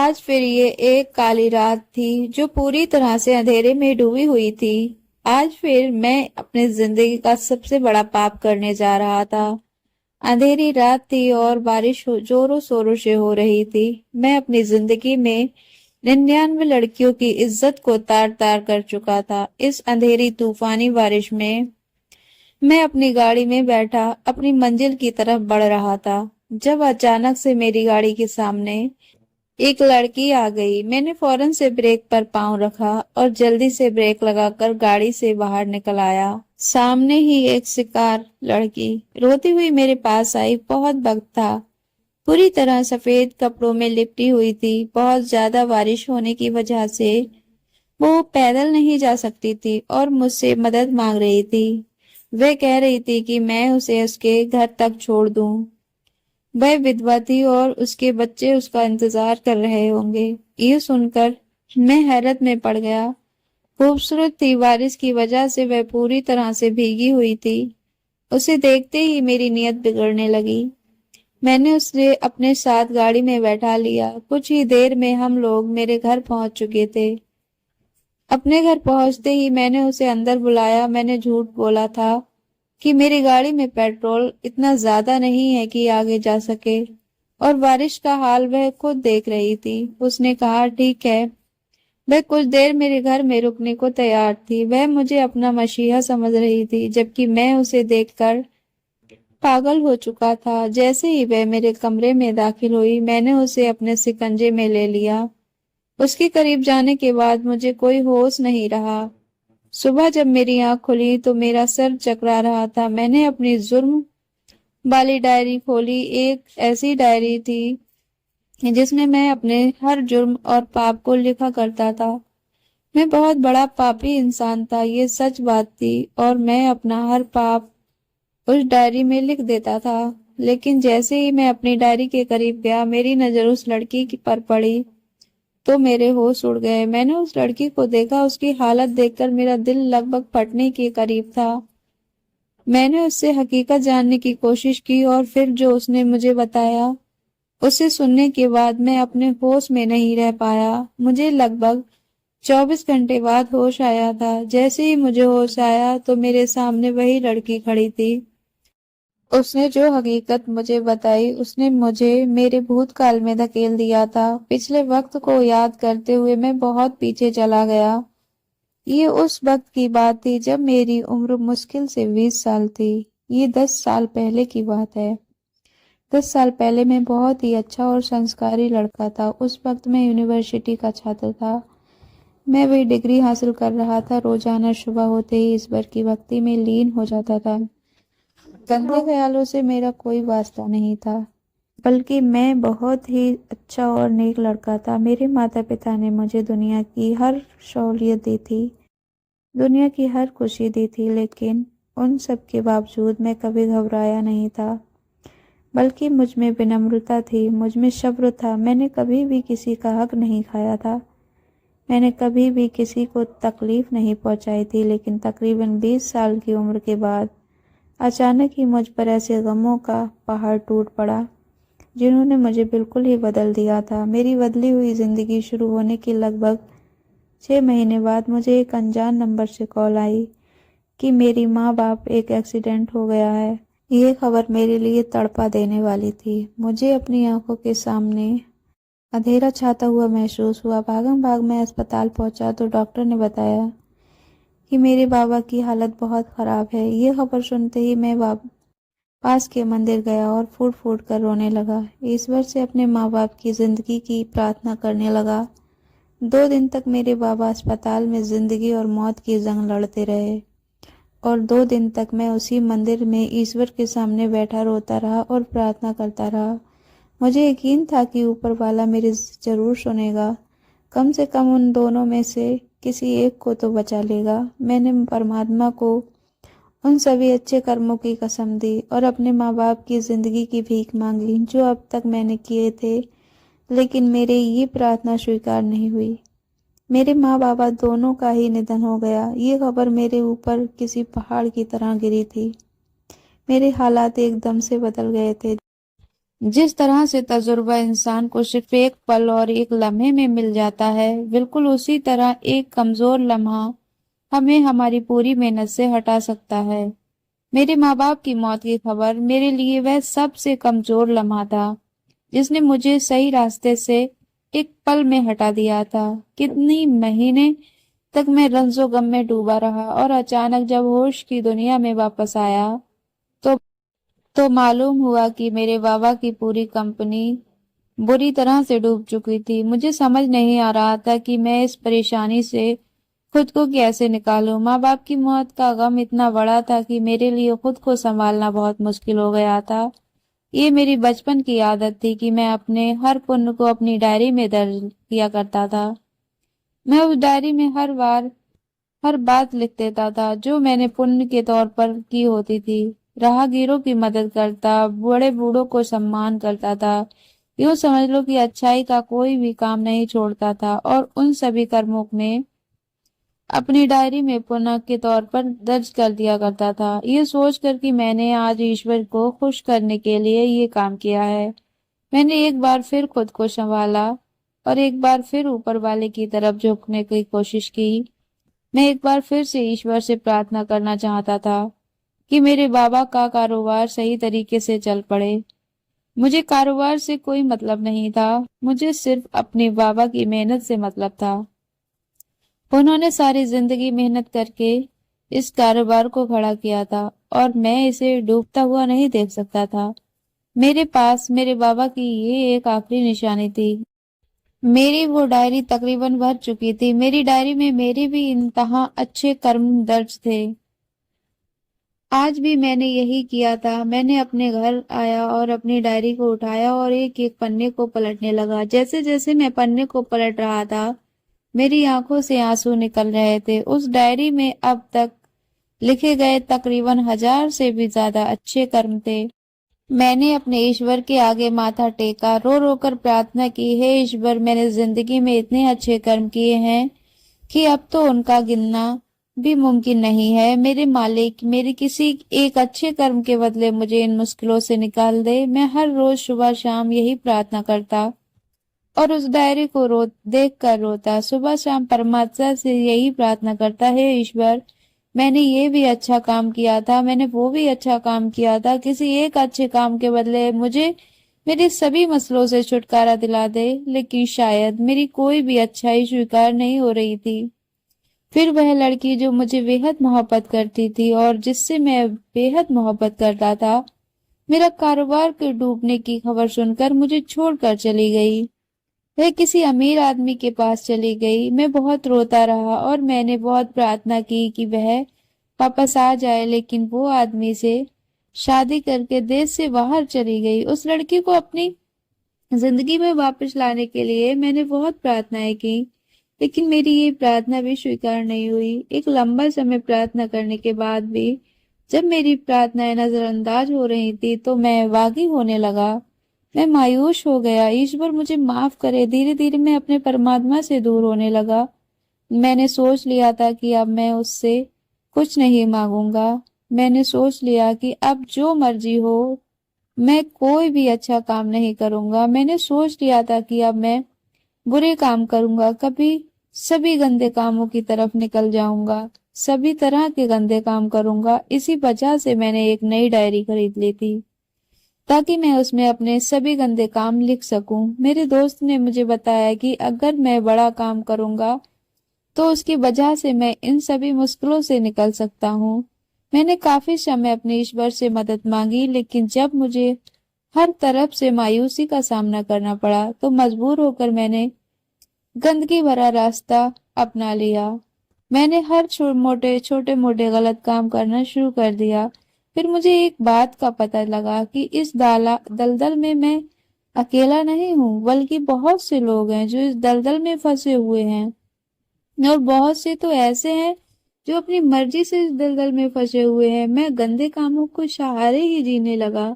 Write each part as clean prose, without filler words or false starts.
आज फिर ये एक काली रात थी जो पूरी तरह से अंधेरे में डूबी हुई थी। आज फिर मैं अपनी जिंदगी का सबसे बड़ा पाप करने जा रहा था। अंधेरी रात थी और बारिश जोरों शोरों से हो रही थी। मैं अपनी जिंदगी में 99 लड़कियों की इज्जत को तार तार कर चुका था। इस अंधेरी तूफानी बारिश में मैं अपनी गाड़ी में बैठा अपनी मंजिल की तरफ बढ़ रहा था, जब अचानक से मेरी गाड़ी के सामने एक लड़की आ गई। मैंने फौरन से ब्रेक पर पांव रखा और जल्दी से ब्रेक लगाकर गाड़ी से बाहर निकल आया। सामने ही एक शिकार लड़की रोती हुई मेरे पास आई। बहुत वक्त था, पूरी तरह सफेद कपड़ों में लिपटी हुई थी। बहुत ज्यादा बारिश होने की वजह से वो पैदल नहीं जा सकती थी और मुझसे मदद मांग रही थी। वह कह रही थी कि मैं उसे उसके घर तक छोड़ दूं। वह विधवा थी और उसके बच्चे उसका इंतजार कर रहे होंगे। ये सुनकर मैं हैरत में पड़ गया। खूबसूरत थी, बारिश की वजह से वह पूरी तरह से भीगी हुई थी। उसे देखते ही मेरी नीयत बिगड़ने लगी। मैंने उसे अपने साथ गाड़ी में बैठा लिया। कुछ ही देर में हम लोग मेरे घर पहुंच चुके थे। अपने घर पहुंचते ही मैंने उसे अंदर बुलाया। मैंने झूठ बोला था कि मेरी गाड़ी में पेट्रोल इतना ज्यादा नहीं है कि आगे जा सके, और बारिश का हाल वह खुद देख रही थी। उसने कहा, ठीक है। वह कुछ देर मेरे घर में रुकने को तैयार थी। वह मुझे अपना मसीहा समझ रही थी, जबकि मैं उसे देखकर पागल हो चुका था। जैसे ही वह मेरे कमरे में दाखिल हुई, मैंने उसे अपने शिकंजे में ले लिया। उसके करीब जाने के बाद मुझे कोई होश नहीं रहा। सुबह जब मेरी आंख खुली तो मेरा सर चकरा रहा था। मैंने अपनी जुर्म वाली डायरी खोली। एक ऐसी डायरी थी जिसमें मैं अपने हर जुर्म और पाप को लिखा करता था। मैं बहुत बड़ा पापी इंसान था, ये सच बात थी, और मैं अपना हर पाप उस डायरी में लिख देता था। लेकिन जैसे ही मैं अपनी डायरी के करीब गया, मेरी नजर उस लड़की पर पड़ी तो मेरे होश उड़ गए। मैंने उस लड़की को देखा। उसकी हालत देखकर मेरा दिल लगभग फटने के करीब था। मैंने उससे हकीकत जानने की कोशिश की और फिर जो उसने मुझे बताया उसे सुनने के बाद मैं अपने होश में नहीं रह पाया। मुझे लगभग 24 घंटे बाद होश आया था। जैसे ही मुझे होश आया तो मेरे सामने वही लड़की खड़ी थी। उसने जो हकीकत मुझे बताई, उसने मुझे मेरे भूतकाल में धकेल दिया था। पिछले वक्त को याद करते हुए मैं बहुत पीछे चला गया। ये उस वक्त की बात थी जब मेरी उम्र मुश्किल से 20 साल थी। ये 10 साल पहले की बात है। 10 साल पहले मैं बहुत ही अच्छा और संस्कारी लड़का था। उस वक्त मैं यूनिवर्सिटी का छात्र था। मैं वही डिग्री हासिल कर रहा था। रोजाना सुबह होते ही ईश्वर की भक्ति में लीन हो जाता था। गंदे ख्यालों से मेरा कोई वास्ता नहीं था, बल्कि मैं बहुत ही अच्छा और नेक लड़का था। मेरे माता पिता ने मुझे दुनिया की हर सहूलियत दी थी, दुनिया की हर खुशी दी थी, लेकिन उन सब के बावजूद मैं कभी घबराया नहीं था। बल्कि मुझ में विनम्रता थी, मुझ में सब्र था। मैंने कभी भी किसी का हक नहीं खाया था। मैंने कभी भी किसी को तकलीफ नहीं पहुंचाई थी। लेकिन तकरीबन 20 साल की उम्र के बाद अचानक ही मुझ पर ऐसे गमों का पहाड़ टूट पड़ा जिन्होंने मुझे बिल्कुल ही बदल दिया था। मेरी बदली हुई जिंदगी शुरू होने के लगभग 6 महीने बाद मुझे एक अनजान नंबर से कॉल आई कि मेरी माँ बाप एक एक्सीडेंट हो गया है। ये खबर मेरे लिए तड़पा देने वाली थी। मुझे अपनी आंखों के सामने अंधेरा छाता हुआ महसूस हुआ। भागम भाग मैं अस्पताल पहुंचा तो डॉक्टर ने बताया कि मेरे बाबा की हालत बहुत खराब है। ये खबर सुनते ही मैं पास के मंदिर गया और फूट फूट कर रोने लगा। ईश्वर से अपने माँ बाप की जिंदगी की प्रार्थना करने लगा। 2 दिन तक मेरे बाबा अस्पताल में जिंदगी और मौत की जंग लड़ते रहे, और 2 दिन तक मैं उसी मंदिर में ईश्वर के सामने बैठा रोता रहा और प्रार्थना करता रहा। मुझे यकीन था कि ऊपर वाला मेरी जरूर सुनेगा, कम से कम उन दोनों में से किसी एक को तो बचा लेगा। मैंने परमात्मा को उन सभी अच्छे कर्मों की कसम दी और अपने माँ बाप की जिंदगी की भीख मांगी जो अब तक मैंने किए थे, लेकिन मेरे ये प्रार्थना स्वीकार नहीं हुई। मेरे माँ बाबा दोनों का ही निधन हो गया। ये खबर मेरे ऊपर किसी पहाड़ की तरह गिरी थी। मेरे हालात एकदम से बदल गए थे। जिस तरह से तजुर्बा इंसान को सिर्फ एक पल और एक लम्हे में मिल जाता है, बिल्कुल उसी तरह एक कमजोर लम्हा हमें हमारी पूरी मेहनत से हटा सकता है। मेरे माँ बाप की मौत की खबर मेरे लिए वह सबसे कमजोर लम्हा था जिसने मुझे सही रास्ते से एक पल में हटा दिया था। कितनी महीने तक मैं रंजो गम में डूबा रहा और अचानक जब होश की दुनिया में वापस आया तो मालूम हुआ कि मेरे बाबा की पूरी कंपनी बुरी तरह से डूब चुकी थी। मुझे समझ नहीं आ रहा था कि मैं इस परेशानी से खुद को कैसे निकालूं। माँ बाप की मौत का गम इतना बड़ा था कि मेरे लिए खुद को संभालना बहुत मुश्किल हो गया था। ये मेरी बचपन की आदत थी कि मैं अपने हर पुण्य को अपनी डायरी में दर्ज किया करता था। मैं उस डायरी में हर बात लिख देता था जो मैंने पुण्य के तौर पर की होती थी। राहगीरों की मदद करता, बड़े बूढ़ों को सम्मान करता था। यूं समझ लो कि अच्छाई का कोई भी काम नहीं छोड़ता था और उन सभी कर्मों में अपनी डायरी में पुण्य के तौर पर दर्ज कर दिया करता था, ये सोचकर कि मैंने आज ईश्वर को खुश करने के लिए ये काम किया है। मैंने एक बार फिर खुद को संभाला और एक बार फिर ऊपर वाले की तरफ झुकने की कोशिश की। मैं एक बार फिर से ईश्वर से प्रार्थना करना चाहता था कि मेरे बाबा का कारोबार सही तरीके से चल पड़े। मुझे कारोबार से कोई मतलब नहीं था, मुझे सिर्फ अपने बाबा की मेहनत से मतलब था। उन्होंने सारी जिंदगी मेहनत करके इस कारोबार को खड़ा किया था और मैं इसे डूबता हुआ नहीं देख सकता था। मेरे पास मेरे बाबा की ये एक आखिरी निशानी थी। मेरी वो डायरी तकरीबन भर चुकी थी। मेरी डायरी में मेरे भी इंतहा अच्छे कर्म दर्ज थे। आज भी मैंने यही किया था। मैंने अपने घर आया और अपनी डायरी को उठाया और एक एक पन्ने को पलटने लगा। जैसे जैसे मैं पन्ने को पलट रहा था मेरी आंखों से आंसू निकल रहे थे। उस डायरी में अब तक लिखे गए तकरीबन 1000 से भी ज्यादा अच्छे कर्म थे। मैंने अपने ईश्वर के आगे माथा टेका, रो रो कर प्रार्थना की, हे ईश्वर, मैंने जिंदगी में इतने अच्छे कर्म किए हैं कि अब तो उनका गिनना भी मुमकिन नहीं है। मेरे मालिक, मेरे किसी एक अच्छे कर्म के बदले मुझे इन मुश्किलों से निकाल दे। मैं हर रोज सुबह शाम यही प्रार्थना करता और उस डायरी को देख कर रोता। सुबह शाम परमात्मा से यही प्रार्थना करता है, ईश्वर, मैंने ये भी अच्छा काम किया था, मैंने वो भी अच्छा काम किया था। किसी एक अच्छे काम के बदले मुझे मेरे सभी मसलों से छुटकारा दिला दे। लेकिन शायद मेरी कोई भी अच्छाई स्वीकार नहीं हो रही थी। फिर वह लड़की जो मुझे बेहद मोहब्बत करती थी और जिससे मैं बेहद मोहब्बत करता था, मेरा कारोबार के डूबने की खबर सुनकर मुझे छोड़कर चली गई। वह किसी अमीर आदमी के पास चली गई। मैं बहुत रोता रहा और मैंने बहुत प्रार्थना की कि वह वापस आ जाए, लेकिन वो आदमी से शादी करके देश से बाहर चली गई। उस लड़की को अपनी जिंदगी में वापस लाने के लिए मैंने बहुत प्रार्थनाएं की, लेकिन मेरी ये प्रार्थना भी स्वीकार नहीं हुई। एक लंबा समय प्रार्थना करने के बाद भी जब मेरी प्रार्थनाएं नजरअंदाज हो रही थी तो मैं बागी होने लगा। मैं मायूस हो गया। ईश्वर मुझे माफ करे। धीरे धीरे मैं अपने परमात्मा से दूर होने लगा। मैंने सोच लिया था कि अब मैं उससे कुछ नहीं मांगूंगा। मैंने सोच लिया कि अब जो मर्जी हो, मैं कोई भी अच्छा काम नहीं करूंगा। मैंने सोच लिया था कि अब मैं बुरे काम करूंगा, कभी सभी गंदे कामों की तरफ निकल जाऊंगा, सभी तरह के गंदे काम करूंगा। इसी वजह से मैंने एक नई डायरी खरीद ली थी ताकि मैं उसमें अपने सभी गंदे काम लिख सकूं। मेरे दोस्त ने मुझे बताया कि अगर मैं बड़ा काम करूंगा तो उसकी वजह से मैं इन सभी मुश्किलों से निकल सकता हूँ। मैंने काफी समय अपने ईश्वर से मदद मांगी, लेकिन जब मुझे हर तरफ से मायूसी का सामना करना पड़ा तो मजबूर होकर मैंने गंदगी भरा रास्ता अपना लिया। मैंने हर छोटे मोटे गलत काम करना शुरू कर दिया। फिर मुझे एक बात का पता लगा कि इस दलदल में मैं अकेला नहीं हूँ, बल्कि बहुत से लोग हैं जो इस दलदल में फंसे हुए हैं और बहुत से तो ऐसे हैं जो अपनी मर्जी से इस दलदल में फंसे हुए हैं। मैं गंदे कामों को सहारे ही जीने लगा।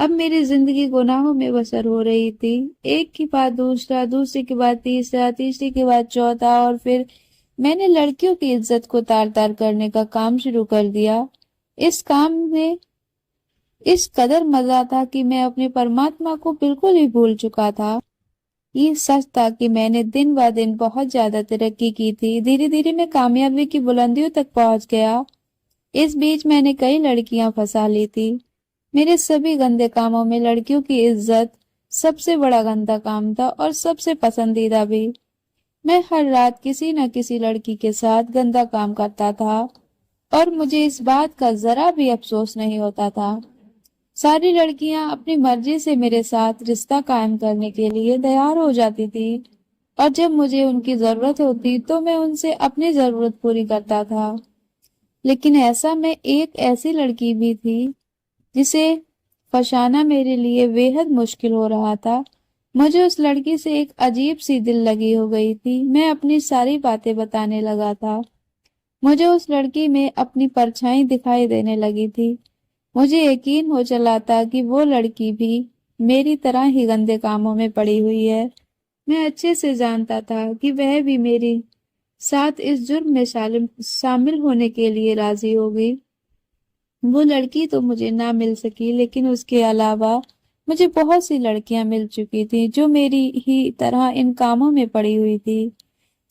अब मेरी जिंदगी गुनाहों में बसर हो रही थी। एक के बाद दूसरा, दूसरे के बाद तीसरा, तीसरे के बाद चौथा, और फिर मैंने लड़कियों की इज्जत को तार तार करने का काम शुरू कर दिया। इस काम में इस कदर मजा था कि मैं अपने परमात्मा को बिल्कुल ही भूल चुका था। ये सच था कि मैंने दिन ब दिन बहुत ज्यादा तरक्की की थी। धीरे धीरे मैं कामयाबी की बुलंदियों तक पहुंच गया। इस बीच मैंने कई लड़कियां फंसा ली थी। मेरे सभी गंदे कामों में लड़कियों की इज्जत सबसे बड़ा गंदा काम था और सबसे पसंदीदा भी। मैं हर रात किसी न किसी लड़की के साथ गंदा काम करता था और मुझे इस बात का जरा भी अफसोस नहीं होता था। सारी लड़कियां अपनी मर्जी से मेरे साथ रिश्ता कायम करने के लिए तैयार हो जाती थी और जब मुझे उनकी जरूरत होती तो मैं उनसे अपनी जरूरत पूरी करता था। लेकिन ऐसा में एक ऐसी लड़की भी थी जिसे फसाना मेरे लिए बेहद मुश्किल हो रहा था। मुझे उस लड़की से एक अजीब सी दिल लगी हो गई थी। मैं अपनी सारी बातें बताने लगा था। मुझे उस लड़की में अपनी परछाई दिखाई देने लगी थी। मुझे यकीन हो चला था कि वो लड़की भी मेरी तरह ही गंदे कामों में पड़ी हुई है। मैं अच्छे से जानता था कि वह भी मेरी साथ इस जुर्म में शामिल होने के लिए राजी होगी। वो लड़की तो मुझे ना मिल सकी, लेकिन उसके अलावा मुझे बहुत सी लड़कियां मिल चुकी थी जो मेरी ही तरह इन कामों में पड़ी हुई थी।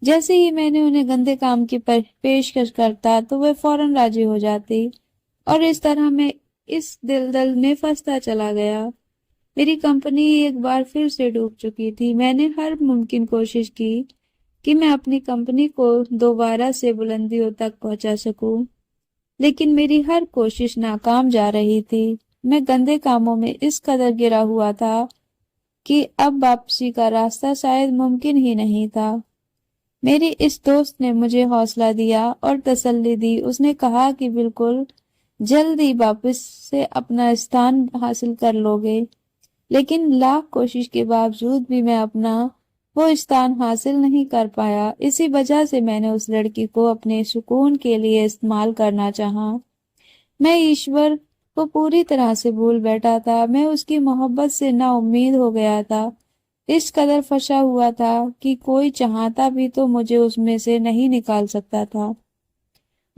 जैसे ही मैंने उन्हें गंदे काम की पेशकश करता तो वे फौरन राजी हो जाती और इस तरह मैं इस दलदल में फंसता चला गया। मेरी कंपनी एक बार फिर से डूब चुकी थी। मैंने हर मुमकिन कोशिश की कि मैं अपनी कंपनी को दोबारा से बुलंदियों तक पहुंचा सकूं, लेकिन मेरी हर कोशिश नाकाम जा रही थी। मैं गंदे कामों में इस कदर गिरा हुआ था कि अब वापसी का रास्ता शायद मुमकिन ही नहीं था। मेरी इस दोस्त ने मुझे हौसला दिया और तसल्ली दी। उसने कहा कि बिल्कुल जल्द ही वापस से अपना स्थान हासिल कर लोगे। लेकिन लाख कोशिश के बावजूद भी मैं अपना वो स्थान हासिल नहीं कर पाया। इसी वजह से मैंने उस लड़की को अपने सुकून के लिए इस्तेमाल करना चाहा। मैं ईश्वर को पूरी तरह से भूल बैठा था। मैं उसकी मोहब्बत से ना उम्मीद हो गया था। इस कदर फंसा हुआ था कि कोई चाहता भी तो मुझे उसमें से नहीं निकाल सकता था।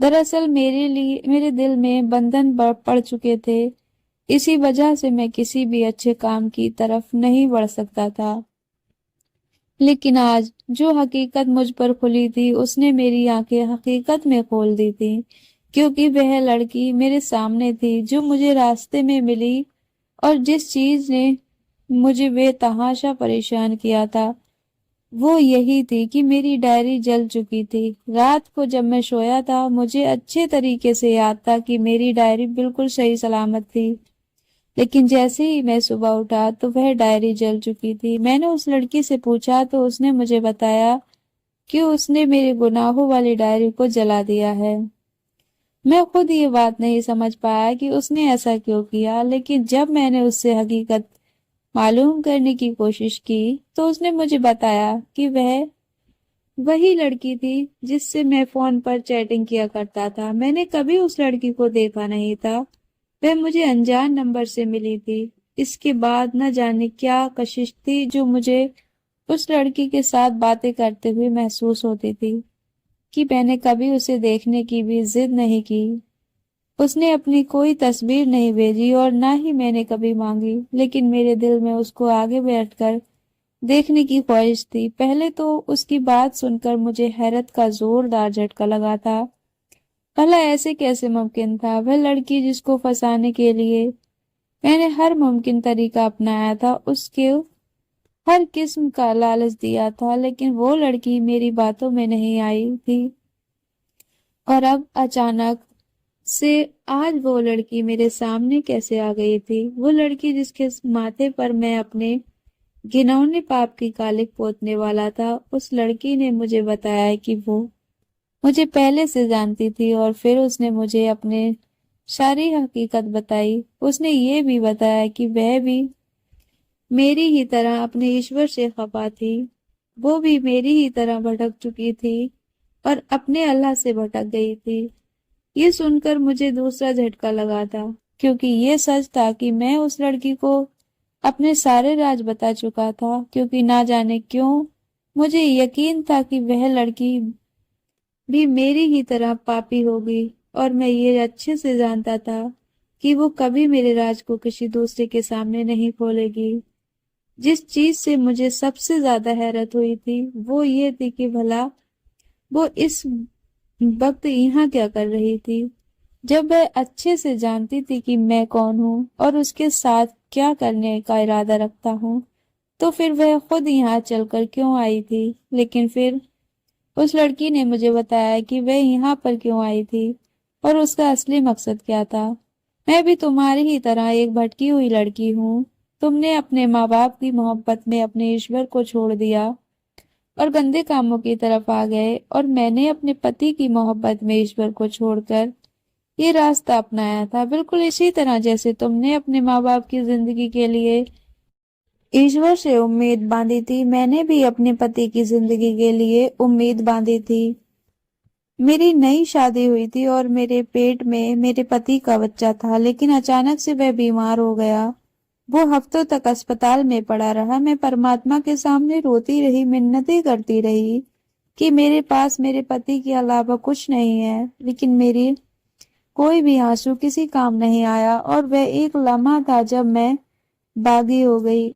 दरअसल मेरे दिल में बंधन पड़ चुके थे। इसी वजह से मैं किसी भी अच्छे काम की तरफ नहीं बढ़ सकता था। लेकिन आज जो हकीकत मुझ पर खुली थी उसने मेरी आंखें हकीकत में खोल दी थी, क्योंकि वह लड़की मेरे सामने थी जो मुझे रास्ते में मिली और जिस चीज ने मुझे बेतहाशा परेशान किया था वो यही थी कि मेरी डायरी जल चुकी थी। रात को जब मैं सोया था मुझे अच्छे तरीके से याद था कि मेरी डायरी बिल्कुल सही सलामत थी, लेकिन जैसे ही मैं सुबह उठा तो वह डायरी जल चुकी थी। मैंने उस लड़की से पूछा तो उसने मुझे बताया कि उसने मेरे गुनाहों वाली डायरी को जला दिया है। मैं खुद ये बात नहीं समझ पाया कि उसने ऐसा क्यों किया, लेकिन जब मैंने उससे हकीकत मालूम करने की कोशिश की तो उसने मुझे बताया कि वह वही लड़की थी जिससे मैं फोन पर चैटिंग किया करता था। मैंने कभी उस लड़की को देखा नहीं था। वह मुझे अनजान नंबर से मिली थी। इसके बाद न जाने क्या कशिश थी जो मुझे उस लड़की के साथ बातें करते हुए महसूस होती थी कि मैंने कभी उसे देखने की भी जिद नहीं की। उसने अपनी कोई तस्वीर नहीं भेजी और ना ही मैंने कभी मांगी, लेकिन मेरे दिल में उसको आगे बैठकर देखने की ख्वाहिश थी। पहले तो उसकी बात सुनकर मुझे हैरत का जोरदार झटका लगा था। भला ऐसे कैसे मुमकिन था? वह लड़की जिसको फंसाने के लिए मैंने हर मुमकिन तरीका अपनाया था, उसके हर किस्म का लालच दिया था, लेकिन वो लड़की मेरी बातों में नहीं आई थी। और अब अचानक से आज वो लड़की मेरे सामने कैसे आ गई थी? वो लड़की जिसके माथे पर मैं अपने घिनौने पाप की कालिक पोतने वाला था। उस लड़की ने मुझे बताया कि वो मुझे पहले से जानती थी और फिर उसने मुझे अपने सारी हकीकत बताई। उसने ये भी बताया कि वह भी मेरी ही तरह अपने ईश्वर से खफा थी। वो भी मेरी ही तरह भटक चुकी थी और अपने अल्लाह से भटक गई थी। ये सुनकर मुझे दूसरा झटका लगा था, क्योंकि ये सच था कि मैं उस लड़की को अपने सारे राज बता चुका था। क्योंकि ना जाने क्यों मुझे यकीन था कि वह लड़की भी मेरी ही तरह पापी होगी और मैं ये अच्छे से जानता था कि वो कभी मेरे राज को किसी दूसरे के सामने नहीं खोलेगी। जिस चीज से मुझे सबसे ज्यादा हैरत हुई थी वो ये थी कि भला वो इस वक्त यहाँ क्या कर रही थी, जब वह अच्छे से जानती थी कि मैं कौन हूँ और उसके साथ क्या करने का इरादा रखता हूँ। तो फिर वह खुद यहाँ चलकर क्यों आई थी। लेकिन फिर उस लड़की ने मुझे बताया कि वह यहाँ पर क्यों आई थी और उसका असली मकसद क्या था। मैं भी तुम्हारी ही तरह एक भटकी हुई लड़की हूँ। तुमने अपने माँ बाप की मोहब्बत में अपने ईश्वर को छोड़ दिया और गंदे कामों की तरफ आ गए, और मैंने अपने पति की मोहब्बत में ईश्वर को छोड़कर ये रास्ता अपनाया था, बिल्कुल इसी तरह जैसे तुमने अपने माँ बाप की जिंदगी के लिए ईश्वर से उम्मीद बांधी थी। मैंने भी अपने पति की जिंदगी के लिए उम्मीद बांधी थी। मेरी नई शादी हुई थी और मेरे पेट में मेरे पति का बच्चा था, लेकिन अचानक से वह बीमार हो गया। वो हफ्तों तक अस्पताल में पड़ा रहा। मैं परमात्मा के सामने रोती रही, मिन्नतें करती रही कि मेरे पास मेरे पति के अलावा कुछ नहीं है, लेकिन मेरी कोई भी आंसू किसी काम नहीं आया। और वह एक लम्हा था जब मैं बागी हो गई।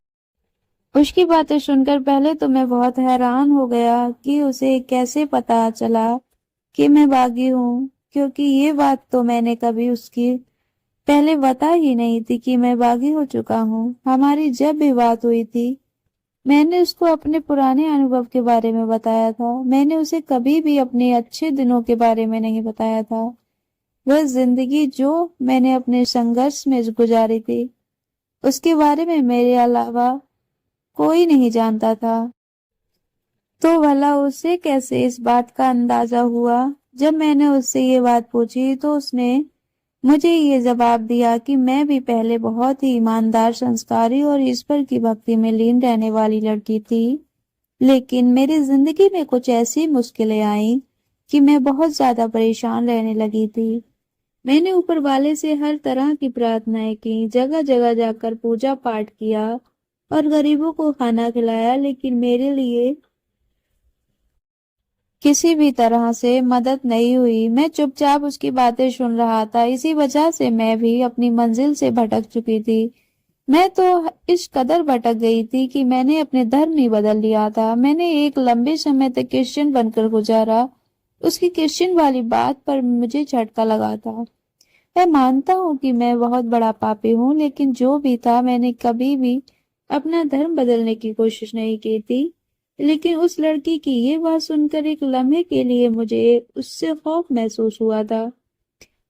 उसकी बातें सुनकर पहले तो मैं बहुत हैरान हो गया कि उसे कैसे पता चला कि मैं बागी हूँ, क्योंकि ये बात तो मैंने कभी उसकी पहले बता ही नहीं थी कि मैं बागी हो चुका हूँ। हमारी जब भी बात हुई थी मैंने उसको अपने पुराने अनुभव के बारे में बताया था। मैंने उसे कभी भी अपने अच्छे दिनों के बारे में नहीं बताया था। वह जिंदगी जो मैंने अपने संघर्ष में गुजारी थी उसके बारे में मेरे अलावा कोई नहीं जानता था। तो भला उसे कैसे इस बात का अंदाजा हुआ। जब मैंने उससे ये बात पूछी तो उसने मुझे ये जवाब दिया कि मैं भी पहले बहुत ही ईमानदार, संस्कारी और ईश्वर की भक्ति में लीन रहने वाली लड़की थी, लेकिन मेरी जिंदगी में कुछ ऐसी मुश्किलें आईं कि मैं बहुत ज्यादा परेशान रहने लगी थी। मैंने ऊपर वाले से हर तरह की प्रार्थनाएं की, जगह जगह जाकर पूजा पाठ किया और गरीबों को खाना खिलाया, लेकिन मेरे लिए किसी भी तरह से मदद नहीं हुई। मैं चुपचाप उसकी बातें सुन रहा था। इसी वजह से मैं भी अपनी मंजिल से भटक चुकी थी। मैं तो इस कदर भटक गई थी कि मैंने अपने धर्म ही बदल लिया था। मैंने एक लंबे समय तक क्रिश्चियन बनकर गुजारा। उसकी क्रिश्चियन वाली बात पर मुझे झटका लगा था। मैं मानता हूँ कि मैं बहुत बड़ा पापी हूँ, लेकिन जो भी था मैंने कभी भी अपना धर्म बदलने की कोशिश नहीं की थी। लेकिन उस लड़की की ये बात सुनकर एक लम्हे के लिए मुझे उससे खौफ महसूस हुआ था।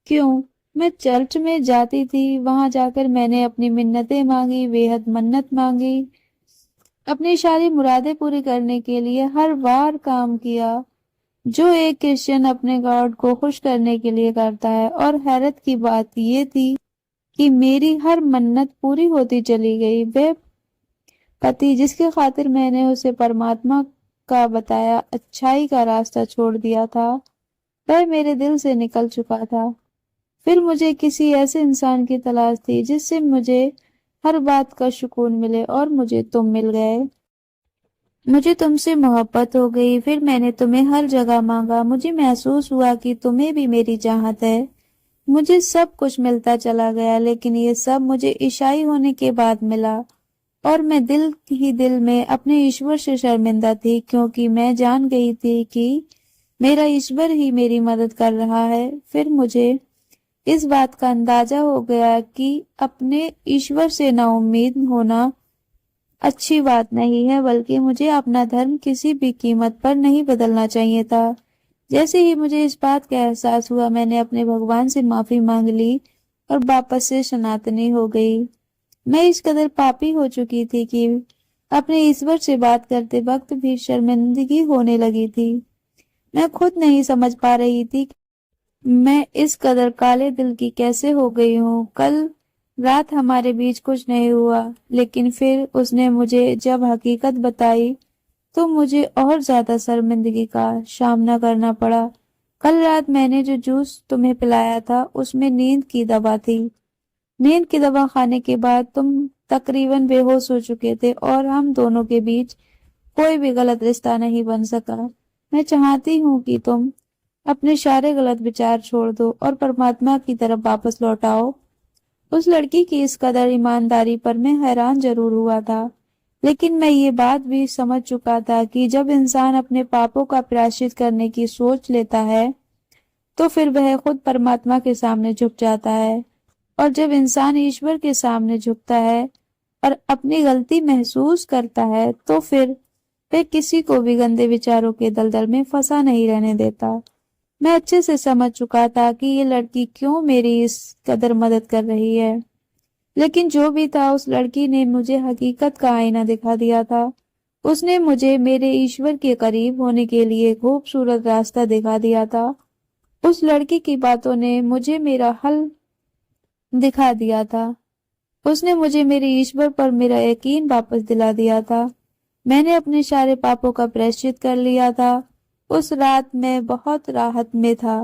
क्यों? मैं चर्च में जाती थी, वहां जाकर मैंने अपनी मिन्नतें मांगी, बेहद मन्नत मांगी, अपनी सारी मुरादें पूरी करने के लिए हर बार काम किया जो एक क्रिश्चियन अपने गॉड को खुश करने के लिए करता है। और हैरत की बात ये थी कि मेरी हर मन्नत पूरी होती चली गई। वह पति जिसके खातिर मैंने उसे परमात्मा का बताया अच्छाई का रास्ता छोड़ दिया था, वह मेरे दिल से निकल चुका था। फिर मुझे किसी ऐसे इंसान की तलाश थी जिससे मुझे हर बात का सुकून मिले, और मुझे तुम मिल गए। मुझे तुमसे मोहब्बत हो गई। फिर मैंने तुम्हें हर जगह मांगा। मुझे महसूस हुआ कि तुम्हें भी मेरी चाहत है। मुझे सब कुछ मिलता चला गया, लेकिन ये सब मुझे ईसाई होने के बाद मिला। और मैं दिल ही दिल में अपने ईश्वर से शर्मिंदा थी, क्योंकि मैं जान गई थी कि मेरा ईश्वर ही मेरी मदद कर रहा है। फिर मुझे इस बात का अंदाजा हो गया कि अपने ईश्वर से नाउम्मीद होना अच्छी बात नहीं है, बल्कि मुझे अपना धर्म किसी भी कीमत पर नहीं बदलना चाहिए था। जैसे ही मुझे इस बात का एहसास हुआ मैंने अपने भगवान से माफी मांग ली और वापस से सनातनी हो गई। मैं इस कदर पापी हो चुकी थी कि अपने ईश्वर से बात करते वक्त भी शर्मिंदगी होने लगी थी। मैं खुद नहीं समझ पा रही थी मैं इस कदर काले दिल की कैसे हो गई हूँ। कल रात हमारे बीच कुछ नहीं हुआ, लेकिन फिर उसने मुझे जब हकीकत बताई तो मुझे और ज्यादा शर्मिंदगी का सामना करना पड़ा। कल रात मैंने जो जूस तुम्हें पिलाया था उसमें नींद की दवा थी। नींद की दवा खाने के बाद तुम तकरीबन बेहोश हो चुके थे और हम दोनों के बीच कोई भी गलत रिश्ता नहीं बन सका। मैं चाहती हूँ कि तुम अपने सारे गलत विचार छोड़ दो और परमात्मा की तरफ वापस लौट आओ। उस लड़की की इस कदर ईमानदारी पर मैं हैरान जरूर हुआ था, लेकिन मैं ये बात भी समझ चुका था कि जब इंसान अपने पापों का प्रायश्चित करने की सोच लेता है तो फिर वह खुद परमात्मा के सामने झुक जाता है। और जब इंसान ईश्वर के सामने झुकता है और अपनी गलती महसूस करता है तो फिर वह किसी को भी गंदे विचारों के दलदल में फंसा नहीं रहने देता। मैं अच्छे से समझ चुका था कि ये लड़की क्यों मेरी इस कदर मदद कर रही है, लेकिन जो भी था उस लड़की ने मुझे हकीकत का आईना दिखा दिया था। उसने मुझे मेरे ईश्वर के करीब होने के लिए खूबसूरत रास्ता दिखा दिया था। उस लड़की की बातों ने मुझे मेरा हल दिखा दिया था। उसने मुझे मेरे ईश्वर पर मेरा यकीन वापस दिला दिया था। मैंने अपने सारे पापों का प्रायश्चित कर लिया था। उस रात मैं बहुत राहत में था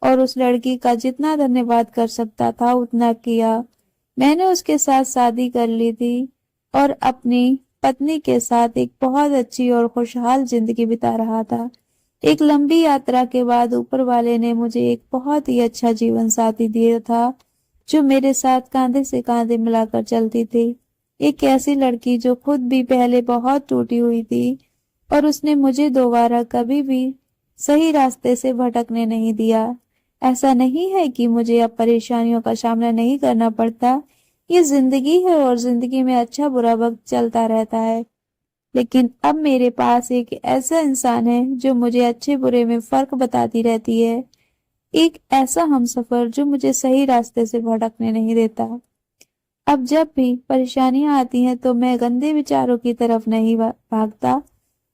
और उस लड़की का जितना धन्यवाद कर सकता था उतना किया। मैंने उसके साथ शादी कर ली थी और अपनी पत्नी के साथ एक बहुत अच्छी और खुशहाल जिंदगी बिता रहा था। एक लंबी यात्रा के बाद ऊपर वाले ने मुझे एक बहुत ही अच्छा जीवन साथी दिया था, जो मेरे साथ कांधे से कांधे मिलाकर चलती थी। एक ऐसी लड़की जो खुद भी पहले बहुत टूटी हुई थी और उसने मुझे दोबारा कभी भी सही रास्ते से भटकने नहीं दिया। ऐसा नहीं है कि मुझे अब परेशानियों का सामना नहीं करना पड़ता। ये जिंदगी है और जिंदगी में अच्छा बुरा वक्त चलता रहता है, लेकिन अब मेरे पास एक ऐसा इंसान है जो मुझे अच्छे बुरे में फर्क बताती रहती है। एक ऐसा हमसफर जो मुझे सही रास्ते से भटकने नहीं देता। अब जब भी परेशानियां आती हैं तो मैं गंदे विचारों की तरफ नहीं भागता,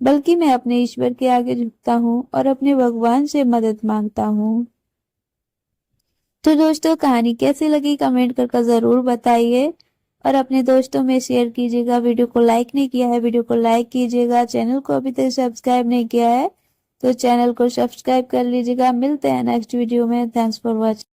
बल्कि मैं अपने ईश्वर के आगे झुकता हूँ और अपने भगवान से मदद मांगता हूँ। तो दोस्तों, कहानी कैसी लगी कमेंट करके जरूर बताइए और अपने दोस्तों में शेयर कीजिएगा। वीडियो को लाइक नहीं किया है, वीडियो को लाइक कीजिएगा। चैनल को अभी तक सब्सक्राइब नहीं किया है तो चैनल को सब्सक्राइब कर लीजिएगा। मिलते हैं नेक्स्ट वीडियो में। Thanks for watching.